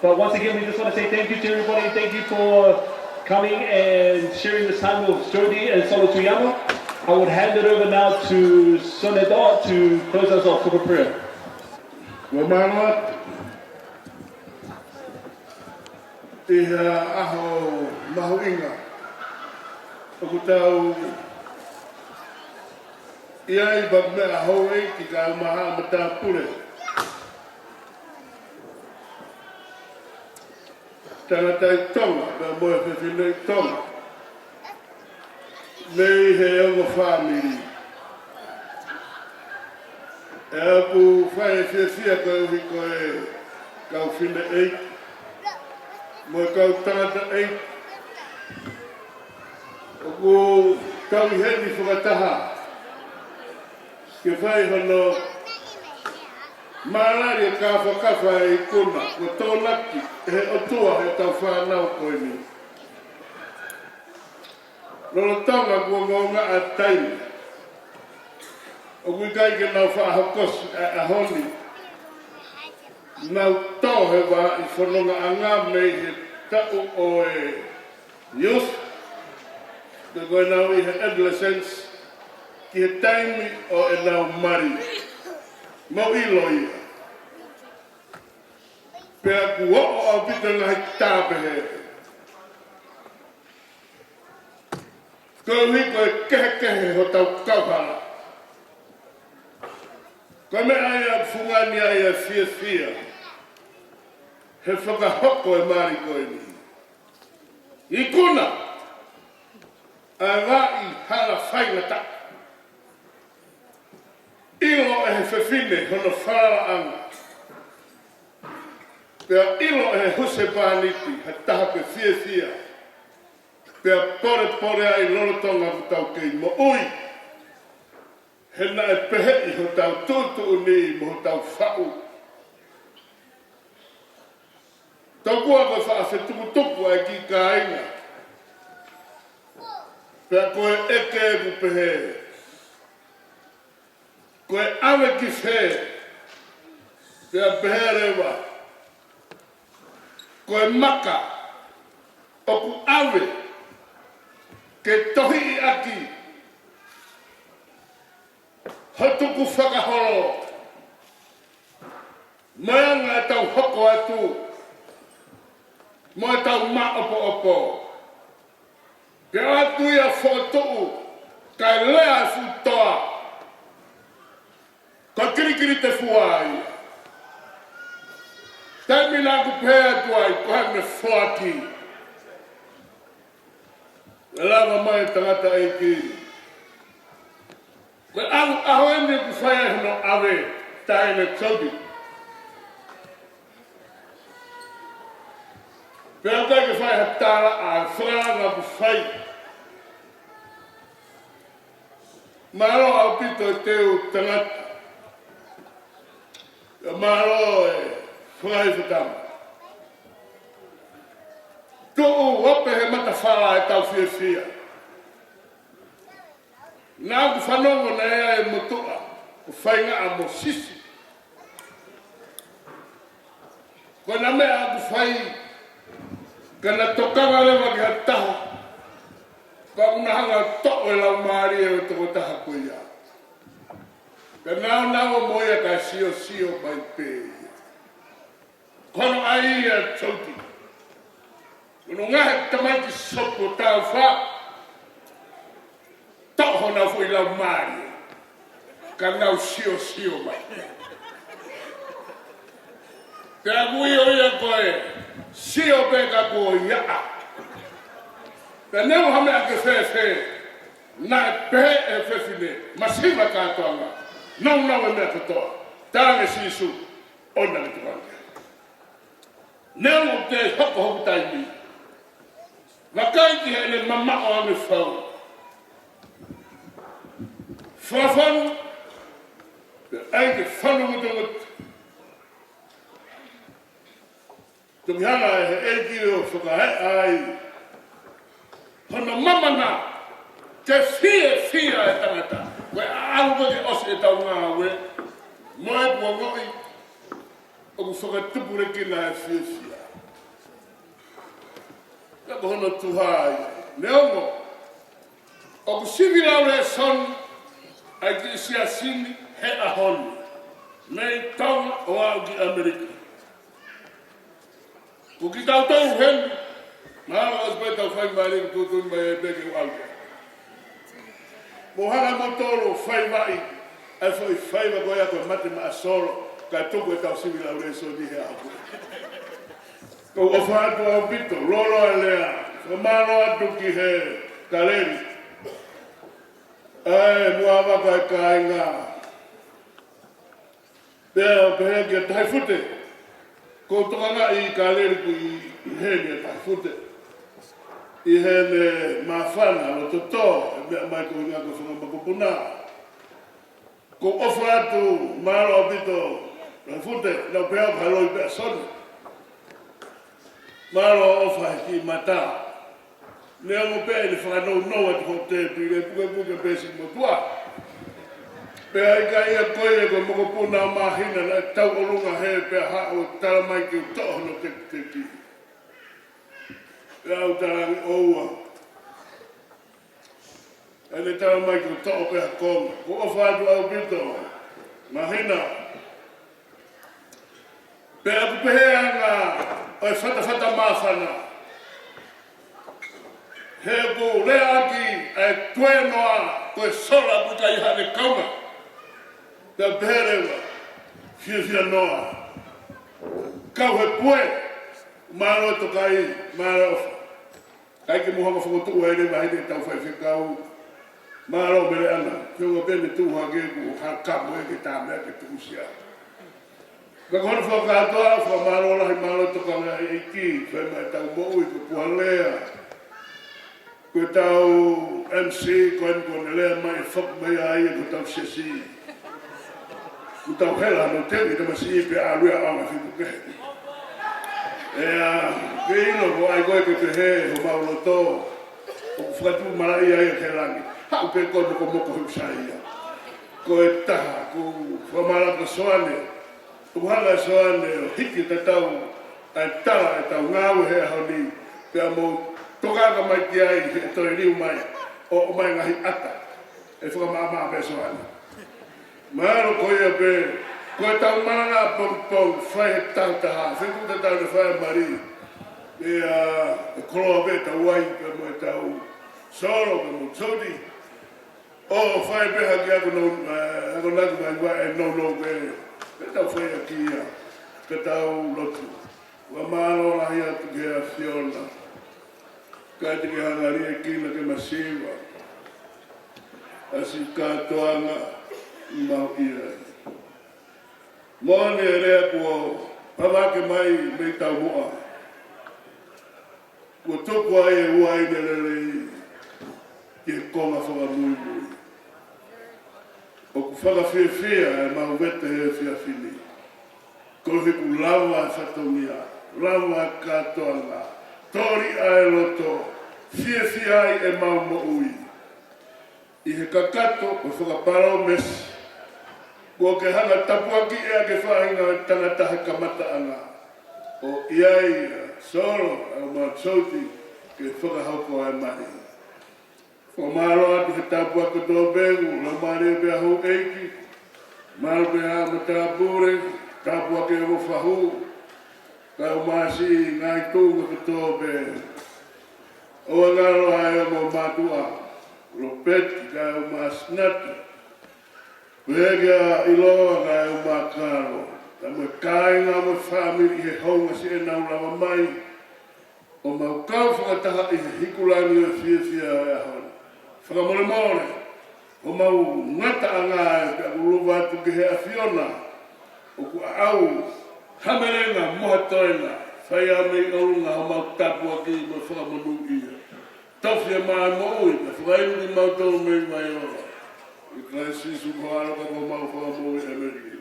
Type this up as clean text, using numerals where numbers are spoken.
But once again, we just want to say thank you to everybody. Thank you for coming and sharing this time with Jodie and solo Tuiano. I would hand it over now to Sonedo to close us off with a prayer. Maamaloa, aho mahuinga, o tau iai ba me aho e ki ka maha mata pule. Tana tai tonga, ba moe whiwhinei tonga. Nei he ongo whamiri. E aku Fakafiefia koe koe kau whine ei. Moe kau tangata ei. Oku kau i heni whakataha. Ke whai hono Malari e ka whakawha e kuna, ko tōnaki, he otua he tau whanau koe ni. Rolo tonga kua ngonga a taimi. O kui kai ke nau whahakosi a honi. Nau tō he wā i whanonga a ngā mei he tau o e youth. Te koe nau i he adolescence, ki he taimi o e nau mari. Mau ilo ia. Pea ku o'o au pita ngai tāpehe. Koe hui koe kehe ho tau kauhara. Koe me aia whungani aia fia. He whakahoko e mari koe ni. I kuna, a rai hala whaingata. Ilo e he whewhine hono whara anga. Pea ilo e he huse pāniti, he taha pe fia. Pea pore ai lorotonga ku tau kei mo ui. He na e pehei ho tau tūtu ni mo tau whau. Tau kua ko whaafetukutuku ai ki ka inga. Pea koe eke e ku pehei. Koe awe ki whē, pea peherewa. Koe maka, oku awe, ke tohi i aki. Hotuku whakahoro. Moanga e tau hoko atu. Mo e tau ma opo. Pea atu ia whotoku, kai lea futoa. Ka kirikiri te fuai. Taimi nā ku pēa tuai, ko hai me whoaki. E lava mai tangata e ki. Koe aho ene ku whaia hino awe, taine Jodie. Pēa kai ke whai hatara a whanga ku whai. Maamaloa au pito e teu tangata. Maamaloa e Fakafiefia. Tu'u wape he matawhala e tau fia. Nā ku whanongo na ea e motua, ku whainga a mo sisi. Ko na mea ku whai, kana tokanga lewa ki ha taha. Ka unahanga to'o e lau maari e o toko taha koe ia. Ka nao moia ka sio pai pē. Kono ai a Jodie. Kono ngahe tamai ki sopo tau wha. Toho na fui lau maari. Ka nau sio mai. Te agui o ia koe. Sio pe ka koe ia. Te neu hame a ke whewhe. Na e pehe e whewhine. Masiva kātoanga. Nau e mea katoa. Tāne sisu. Ona le tuanga. Neu o te hoko taimi. Wakai ki he ne mamao ame whau. Whawhanu. Te aike whanu mutungut. Tumihana e he eiki o whakahe ai. Hono mamana. Te fia e tangata. Koe aunga ki osi e tau ngā we. Moe kua ngoi. O ku whakatupure ki nā e fia. ka hono tuhai neongo o kusivila ule son ai ki sia sini he ahon nei tong o au ki Amerika ku ki tau tau hen na os beta fai mari ku tu mai beke au mohana motoro fai mai ai fai va goia ko mate ma solo ka tuku e tau sivila ule so ni he au ko o fatu au bito lolo alea o Maamaloa tuki he kaleri ai muava kai kainga pea pea ke tai fute ko tokanga I kaleri ku I he ne tai fute I he ne mafana o toto me mai ko nga ko funga makupuna ko ofatu Maamaloa bito na fute na pea haloi pea son Maamaloa ofa ki mata ne mo pe le fa no no at hotel pi le puke basic mo tua pe ai ka ia koe ko mo puna mahina na tau olunga he pe ha o tala mai ki to no te ki la uta oua ele tala mai ki to pe ko ofa do au bito mahina pe apu pe anga o fata mafana he ko le aki e Tuiano ko sola buta I hane kauma te berewa Fakafiefia noa kau he pue Maamaloa to kai Maamaloa kai ke muhanga whakotu e re mahine tau whai whikau Maamaloa mere ana whiunga bene tuha ge ku hakamu e ke tā mea ke tukusia ka kona whakatoa wha Maamaloa lahi Maamaloa to kanga e ki whai mai tau mo'u I ko puhalea ko tau MC ko en ko lea mai fok mai ai ko tau sesi ko tau hela no te ni te masi pe a lua a fi ke ke ino ko ai ko ke he ho Maamaloa to ko fatu mara ai ke langi ha pe ko ko mo ko sai ko ta ko Maamaloa ko soane ko hala soane hiki te tau ai tala e tau ngau he honi pe mo toka ka mai ki ai e toi riu mai o mai ngahi ata e whaka maa pesoana maaro koia pe koe tau maranga pong whai he tau taha whengu te tau ne whai mari e koloa pe tau wai pe mo e tau solo pe mo Jodie o whai pe haki ako naku mai wai e no pe tau whai a kia pe tau lotu wa Maamaloa lahi atu ke a Fiona kai te hangari e kina ke masiwa asi katoanga mau ia mone rea kua pamake mai me tau moa kua tuku ai e uai nerele ke konga whakamui o ku Fakafiefia e mau vete he whiawhini ko he ku lawa whatomia lawa katoanga tori ai loto fiefia ai e mau mo'ui I he kakato o whakaparo mes kua ke hanga tapuaki ea ke whahinga tangata he kamata anga o iai solo au ma Jodie ke whakahauko ai mai o Maamaloa atu he tapuaki tō bengu la mare bea hou eiki Maamaloa bea matabure tapuaki e mo whahu kau masi ngai tunga ke tobe o ngaro ai mo matua lo pet kau masnat vega ilo kau makaro tamu kai nga mo family he honga si e nau lava mai o mau kau whakataha I hikulani o Fakafiefia e hon whakamore o mau ngata anga e ka uruwa tu ke he a Fiona o ku au hamerenga moha toina whai a mei orunga ho mau tapu aki mo whakamonu ia tawhia maa mo'ui ka whakaimu ki mau tau mei mai ora I kai sisu ko aroka ko mau whakamonu Amerika